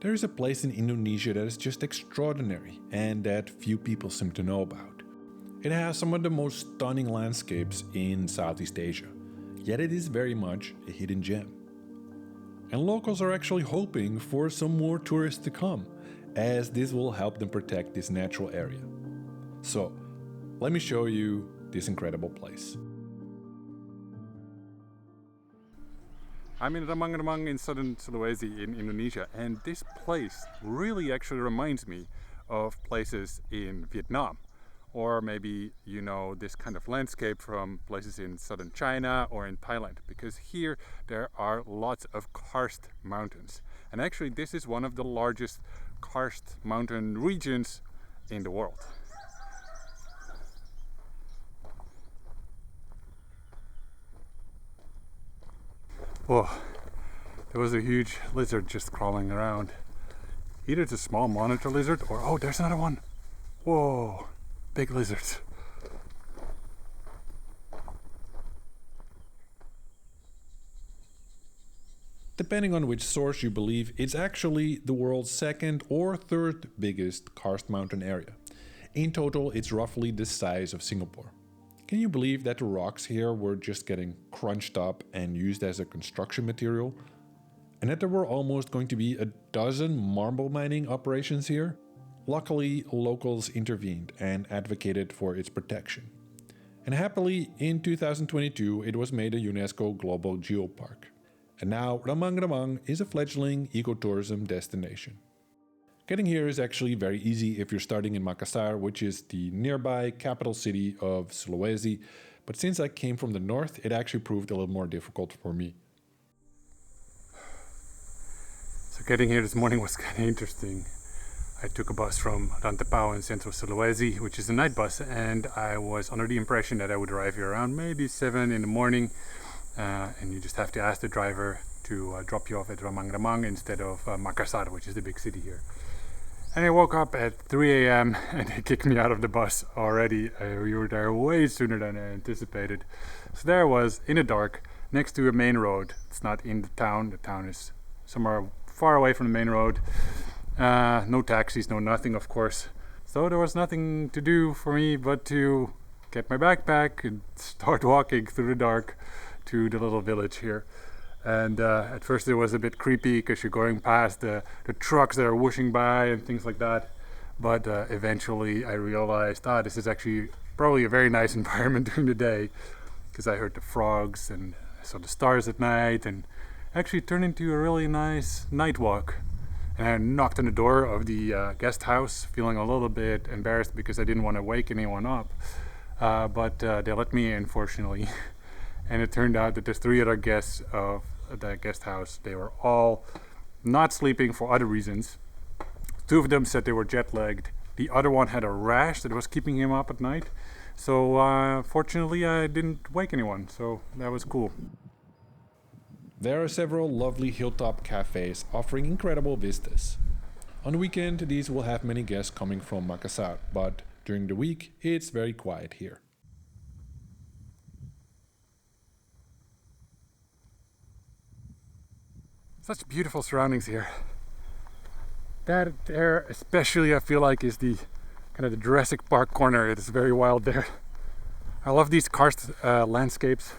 There is a place in Indonesia that is just extraordinary and that few people seem to know about. It has some of the most stunning landscapes in Southeast Asia, yet it is very much a hidden gem. And locals are actually hoping for some more tourists to come, as this will help them protect this natural area. So, let me show you this incredible place. I'm in Rammang Rammang in southern Sulawesi in Indonesia, and this place really actually reminds me of places in Vietnam. Or maybe you know this kind of landscape from places in southern China or in Thailand, because here there are lots of karst mountains. And actually this is one of the largest karst mountain regions in the world. Oh, there was a huge lizard just crawling around. Either it's a small monitor lizard or, oh, there's another one. Whoa, big lizards. Depending on which source you believe, it's actually the world's second or third biggest karst mountain area. In total, it's roughly the size of Singapore. Can you believe that the rocks here were just getting crunched up and used as a construction material? And that there were almost going to be a dozen marble mining operations here? Luckily, locals intervened and advocated for its protection. And happily, in 2022, it was made a UNESCO Global Geopark. And now Rammang Rammang is a fledgling ecotourism destination. Getting here is actually very easy if you're starting in Makassar, which is the nearby capital city of Sulawesi, but since I came from the north, it actually proved a little more difficult for me. So getting here this morning was kind of interesting. I took a bus from Rantepao in central Sulawesi, which is a night bus, and I was under the impression that I would arrive here around maybe 7 in the morning, and you just have to ask the driver to drop you off at Rammang Rammang instead of Makassar, which is the big city here. And I woke up at 3 a.m. and they kicked me out of the bus already. We were there way sooner than I anticipated. So there I was, in the dark, next to a main road. It's not in the town is somewhere far away from the main road. No taxis, no nothing, of course. So there was nothing to do for me but to get my backpack and start walking through the dark to the little village here. And at first it was a bit creepy because you're going past the trucks that are whooshing by and things like that. But eventually I realized, this is actually probably a very nice environment during the day, because I heard the frogs and I saw the stars at night, and actually turned into a really nice night walk. And I knocked on the door of the guest house, feeling a little bit embarrassed because I didn't want to wake anyone up. But they let me in, fortunately. And it turned out that there's 3 other guests of the guest house. They were all not sleeping for other reasons. 2 of them said they were jet-lagged. The other one had a rash that was keeping him up at night. So fortunately I didn't wake anyone, so that was cool. There are several lovely hilltop cafes offering incredible vistas. On the weekend, these will have many guests coming from Makassar, but during the week, it's very quiet here. Such beautiful surroundings here. That there especially I feel like is the kind of the Jurassic Park corner. It is very wild there. I love these karst landscapes.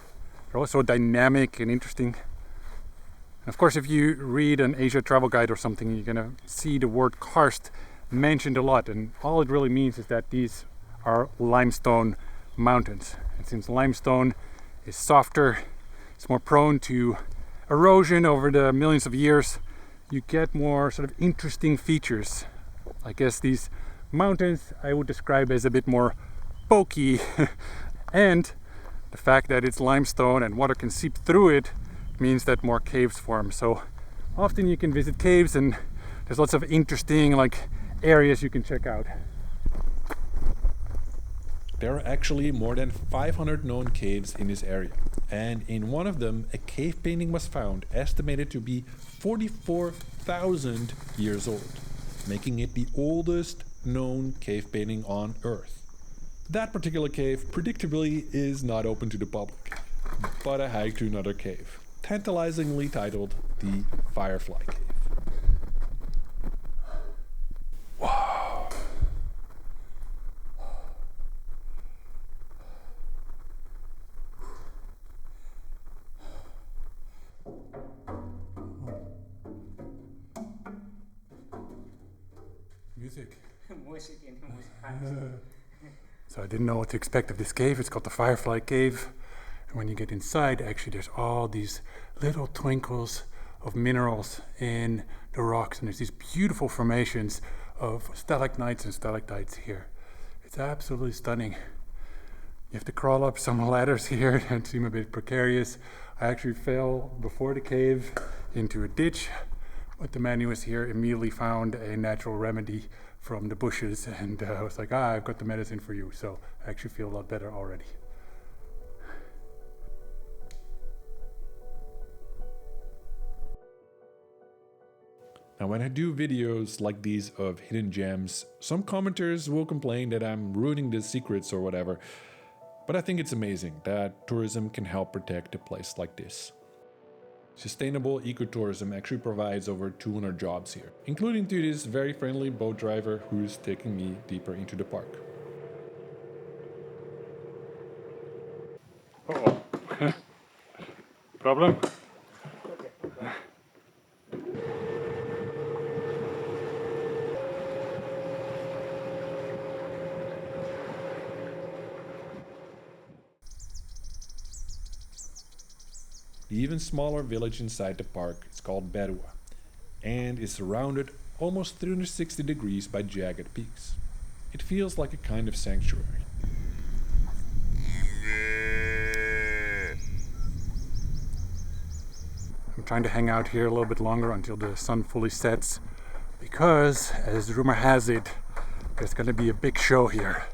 They're also dynamic and interesting. And of course, if you read an Asia travel guide or something, you're gonna see the word karst mentioned a lot, and all it really means is that these are limestone mountains. And since limestone is softer, it's more prone to erosion over the millions of years, you get more sort of interesting features. I guess these mountains I would describe as a bit more pokey, and the fact that it's limestone and water can seep through it means that more caves form. So often you can visit caves and there's lots of interesting areas you can check out. There are actually more than 500 known caves in this area, and in one of them a cave painting was found estimated to be 44,000 years old, making it the oldest known cave painting on Earth. That particular cave predictably is not open to the public, but I hiked to another cave, tantalizingly titled the Firefly Cave. music. Music in music. So I didn't know what to expect of this cave. It's called the Firefly Cave. And when you get inside, actually there's all these little twinkles of minerals in the rocks. And there's these beautiful formations of stalagmites and stalactites here. It's absolutely stunning. You have to crawl up some ladders here that seem a bit precarious. I actually fell before the cave into a ditch, but the man who was here immediately found a natural remedy from the bushes, and I was like, I've got the medicine for you. So I actually feel a lot better already. Now, when I do videos like these of hidden gems, some commenters will complain that I'm ruining the secrets or whatever, but I think it's amazing that tourism can help protect a place like this. Sustainable ecotourism actually provides over 200 jobs here, including to this very friendly boat driver who's taking me deeper into the park. Uh-oh. Problem? The even smaller village inside the park is called Berua and is surrounded almost 360 degrees by jagged peaks. It feels like a kind of sanctuary. I'm trying to hang out here a little bit longer until the sun fully sets, because as rumor has it, there's going to be a big show here.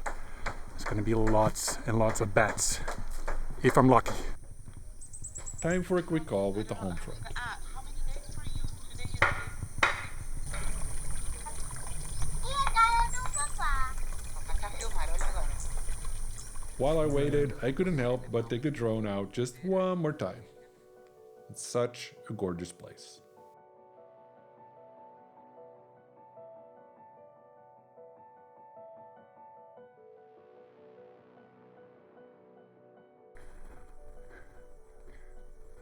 There's going to be lots and lots of bats, if I'm lucky. Time for a quick call with the home front. While I waited, I couldn't help but take the drone out just one more time. It's such a gorgeous place.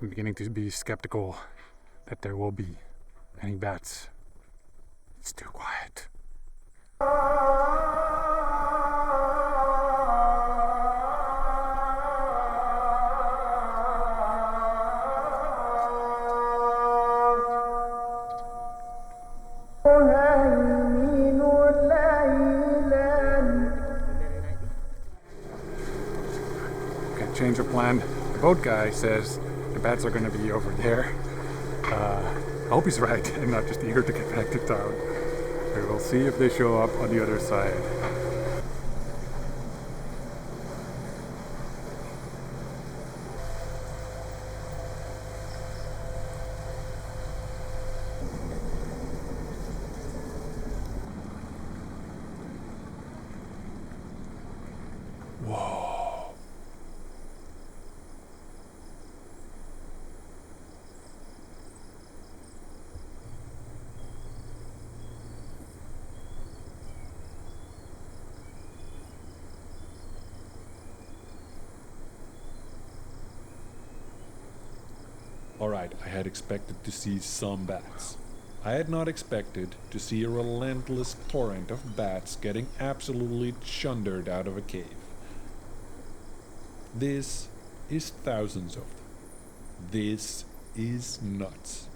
I'm beginning to be skeptical that there will be any bats. It's too quiet. Okay, change of plan. The boat guy says the bats are going to be over there. I hope he's right and not just eager to get back to town. We will see if they show up on the other side. Whoa. Alright, I had expected to see some bats. I had not expected to see a relentless torrent of bats getting absolutely chundered out of a cave. This is thousands of them. This is nuts.